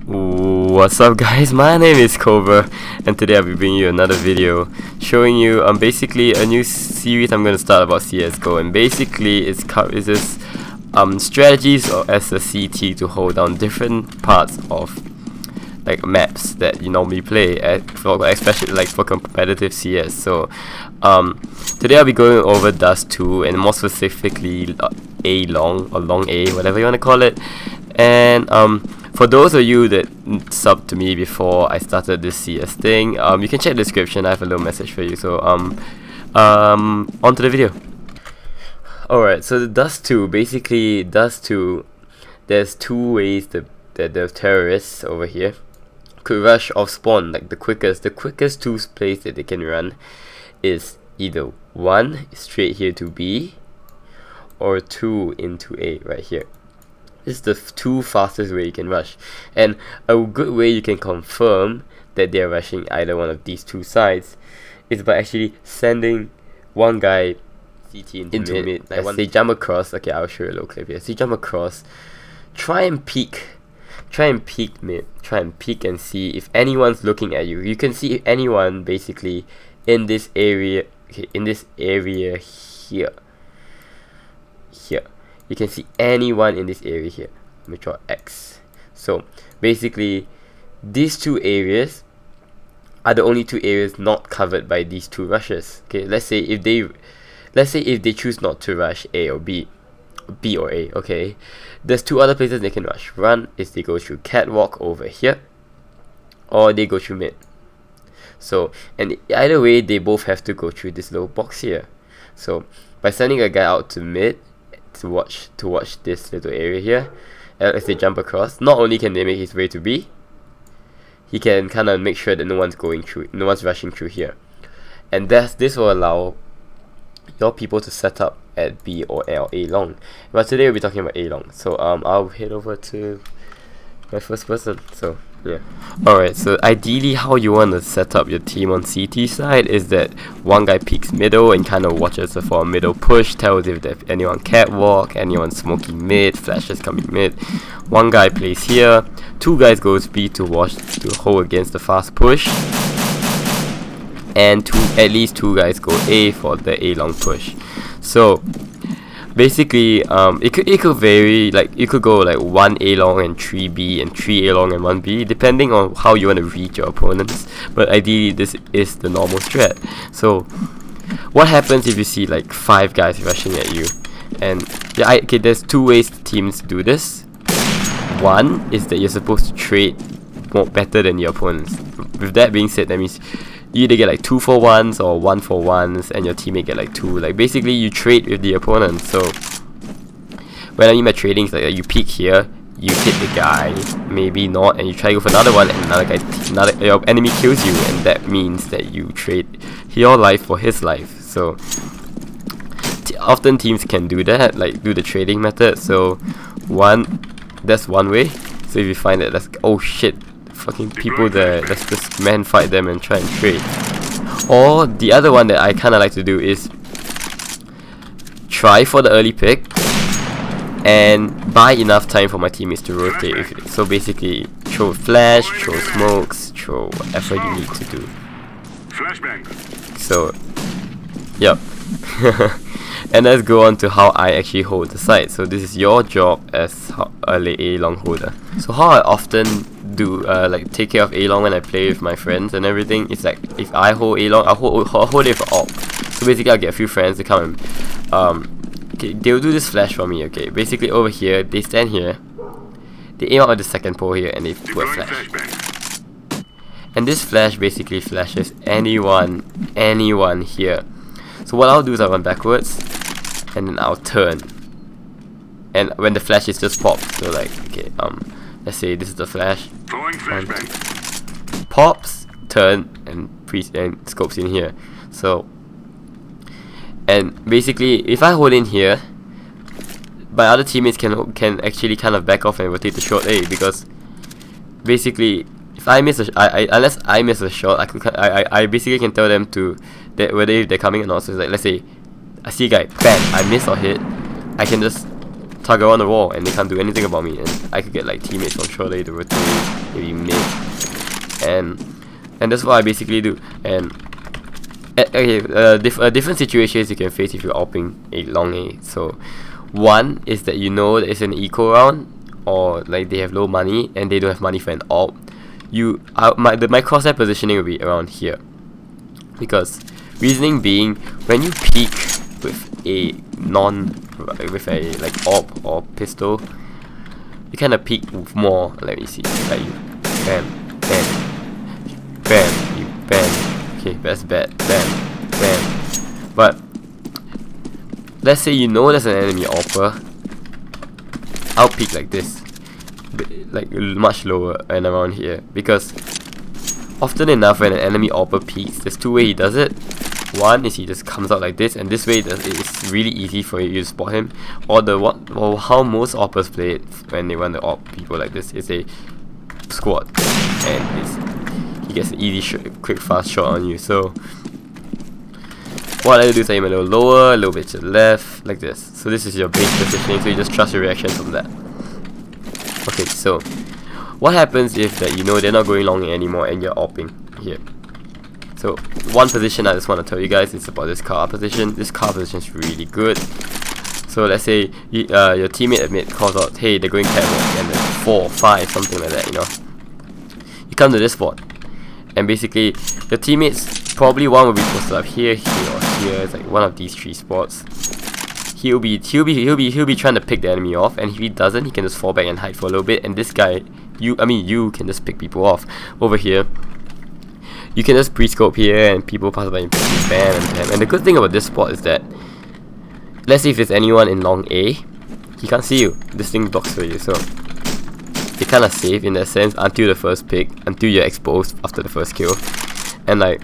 What's up guys, my name is Cobra and today I'll be bringing you another video showing you basically a new series I'm going to start about CSGO, and basically it's just strategies as a CT to hold down different parts of like maps that you normally play especially like for competitive CS. So today I'll be going over Dust 2 and more specifically A long or long A, whatever you want to call it. And for those of you that subbed to me before I started this CS thing, you can check the description. I have a little message for you. So on to the video. Alright, so the Dust 2, basically Dust 2, there's two ways that the terrorists over here could rush off spawn. Like the quickest two place that they can run is either 1 straight here to B or 2 into A right here. This is the two fastest way you can rush, and a good way you can confirm that they're rushing either one of these two sides is by actually sending one guy CT into mid. Like once they jump across, okay, I'll show you a little clip here. So you jump across, try and peek mid, try and peek and see if anyone's looking at you. You can see anyone basically in this area, okay, in this area here. You can see anyone in this area here. Let me draw X. So basically these two areas are the only two areas not covered by these two rushes. Okay, let's say if they choose not to rush A or B or A, okay, there's two other places they can rush. One is they go through catwalk over here, or they go through mid. So, and either way they both have to go through this little box here. So by sending a guy out to mid to watch this little area here, as they jump across, not only can they make his way to B, he can kind of make sure that no one's rushing through here, and this will allow your people to set up at B or A long. But today we'll be talking about A long. So I'll head over to my first person. So yeah. Alright, so ideally how you want to set up your team on CT side is that one guy peeks middle and kind of watches for a middle push, tells if there's anyone catwalk, anyone smoking mid, flashes coming mid. One guy plays here, two guys goes B to hold against the fast push, and at least two guys go A for the A long push. So basically it could vary. Like you could go like 1 A long and 3 B and 3 A long and 1 B, depending on how you want to read your opponents, but ideally this is the normal strat. So what happens if you see like 5 guys rushing at you? And yeah, okay, there's two ways teams do this. One is that you're supposed to trade more better than your opponents. With that being said, that means you either get like 2 for 1s or 1 for 1s, and your teammate get like 2. Like basically you trade with the opponent. So when I mean by trading, it's like you peek here, you hit the guy, maybe not, and you try to go for another one, and your enemy kills you, and that means that you trade your life for his life. So often teams can do that, like do the trading method. So that's one way. So if you find that that's, oh shit, fucking people there, let's just man fight them and try and trade. Or the other one that I kinda like to do is try for the early pick and buy enough time for my teammates to rotate with it. So basically throw flash, throw smokes, throw whatever you need to do. So yep. And let's go on to how I actually hold the site. So this is your job as a long holder. So how I often do like take care of A long when I play with my friends and everything, it's like if I hold A long, I'll hold it for AWP. So basically I'll get a few friends to come and okay, they'll do this flash for me. Okay, basically over here they stand here, they aim out at the second pole here, and they put a flash. And this flash basically flashes anyone here. So what I'll do is I'll run backwards and then I'll turn, and when the flash is just popped, so like okay, let's say this is the flash, pops, turn, and scopes in here. So and basically if I hold in here, my other teammates can actually kind of back off and rotate the short A, because basically if I miss unless I miss a shot, I basically can tell them to whether if they're coming or not. So it's like, let's say I see a guy, bam, I miss or hit, I can just target on the wall and they can't do anything about me, and I could get like teammates from trolley to rotate, maybe mid, and that's what I basically do. And different situations you can face if you're AWPing a long A. So one is that you know that it's an eco round, or like they have low money and they don't have money for an AWP. My crosshair positioning will be around here, because reasoning being, when you peek with a like AWP or pistol, you kind of peek with more. Let me see, like you bam, bam, bam, you bam. Okay, that's bad. Bam, bam. But let's say you know there's an enemy AWPer. I'll peek like this, like much lower and around here, because often enough when an enemy AWPer peeks, there's two ways he does it. One is he just comes out like this, and this way it's really easy for you to spot him. Or how most AWPers play it when they want to AWP people like this is a squad, and he gets an easy quick fast shot on you. So what I do is I aim a little lower, a little bit to the left, like this. So this is your base positioning, so you just trust your reaction from that. Okay, so what happens if that you know they're not going long anymore and you're AWPing here? So one position I just want to tell you guys is about this car position. This car position is really good. So let's say your teammate at mid calls out, hey, they're going catwalk, and then 4, 5, something like that, you know. You come to this spot, and basically your teammates, probably one will be posted up here, here, or here. It's like one of these 3 spots. He'll be trying to pick the enemy off, and if he doesn't, he can just fall back and hide for a little bit. And this guy, you can just pick people off. Over here, you can just pre-scope here, and people pass by and bam and bam. And the good thing about this spot is that, let's say if there's anyone in long A, he can't see you. This thing blocks for you, so you're kind of safe in that sense until the first pick, until you're exposed after the first kill. And like,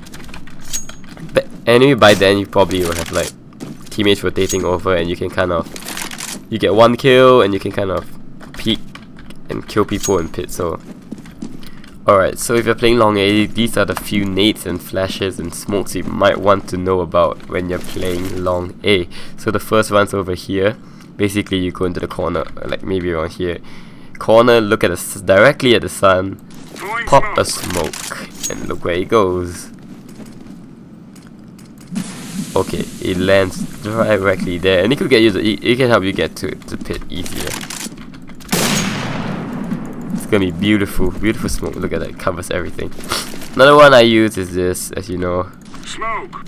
but anyway, by then you probably will have like teammates rotating over, and you can you get 1 kill, and you can kind of peek and kill people in pit. So alright, so if you're playing long A, these are the few nades and flashes and smokes you might want to know about when you're playing long A. So the first one's over here. Basically you go into the corner, like maybe around here. Corner, look at directly at the sun, pop a smoke, and look where it goes. Okay, it lands directly there, and it could get you. It can help you get to the pit easier. It's gonna be beautiful, beautiful smoke. Look at that, it covers everything. Another one I use is this, as you know. Smoke.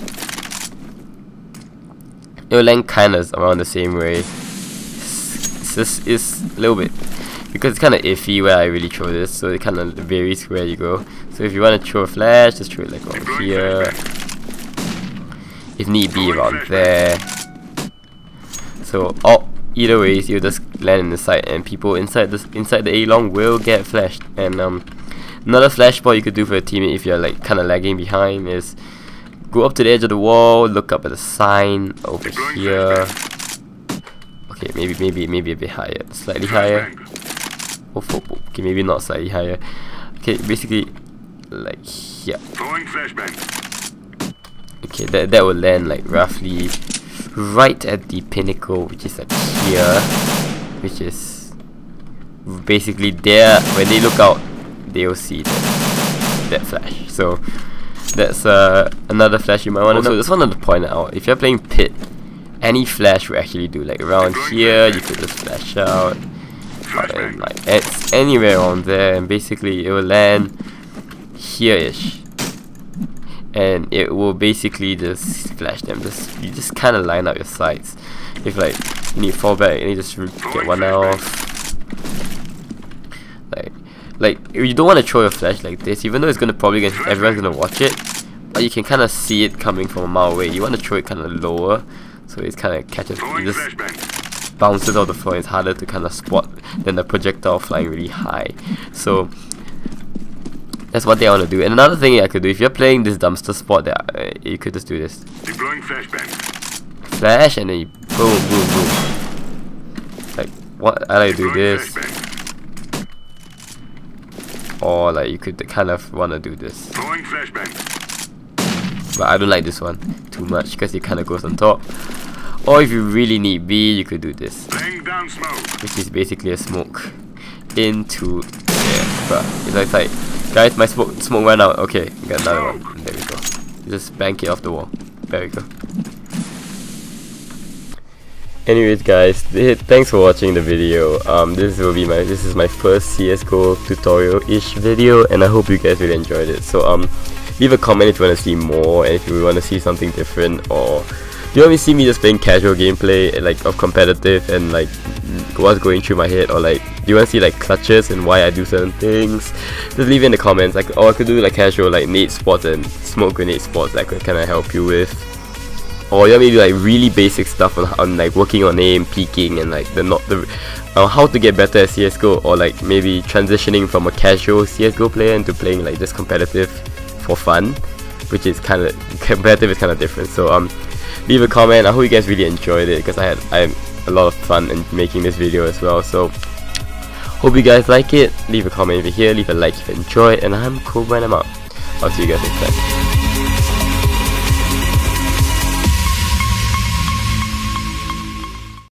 It will land kind of around the same way. It's a little bit, because it's kind of iffy where I really throw this, so it kind of varies where you go. So if you want to throw a flash, just throw it like over here. If need be, around there. So either ways, you just land in the side, and people inside the A long will get flashed. And another flash spot you could do for a teammate if you're like kind of lagging behind is go up to the edge of the wall, look up at the sign over here. Okay, maybe a bit higher, slightly higher. Okay, maybe not slightly higher. Okay, basically like here. Okay, that will land like roughly right at the pinnacle, which is like here, which is basically there. When they look out, they will see that flash. So that's another flash you might want to know. So just wanted to point out, if you're playing pit, any flash will actually do. Like around here, you could just flash out, and like it's anywhere around there, and basically it will land here-ish. And it will basically just flash them. You just kind of line up your sights. If like you need to fall back and you just get one off. Like you don't want to throw your flash like this, even though it's everyone's gonna watch it. But you can kind of see it coming from a mile away. You want to throw it kind of lower, so it kind of catches. It just bounces off the floor. It's harder to kind of spot than the projectile flying really high. So that's one thing I want to do. And another thing I could do, if you're playing this dumpster spot, you could just do this. Deploying flashbang. Flash, and then you boom, boom, boom. Like, what? I like to do this. Or like you could kind of want to do this. But I don't like this one too much because it kind of goes on top. Or if you really need B, you could do this, Laying down smoke. which is basically a smoke into there. But it's like, guys, my smoke went out. Okay, got another one. There we go. Just bank it off the wall. There we go. Anyways, guys, thanks for watching the video. This is my first CS:GO tutorial-ish video, and I hope you guys really enjoyed it. So leave a comment if you want to see more, and if you want to see something different, or you want to see me just playing casual gameplay, like of competitive, and like what's going through my head, or like do you want to see like clutches and why I do certain things, just leave it in the comments. Like, or I could do like casual like nade spots and smoke grenade spots that I could kind of help you with. Or you want me to do like really basic stuff on like working on aim, peeking, and like how to get better at CS:GO, or like maybe transitioning from a casual CS:GO player into playing like just competitive for fun, which is kind of competitive is kind of different. So leave a comment. I hope you guys really enjoyed it, because I had a lot of fun in making this video as well. So hope you guys like it. Leave a comment if you're here, leave a like if you enjoyed, and I'm Cobra and I'm out. I'll see you guys next time.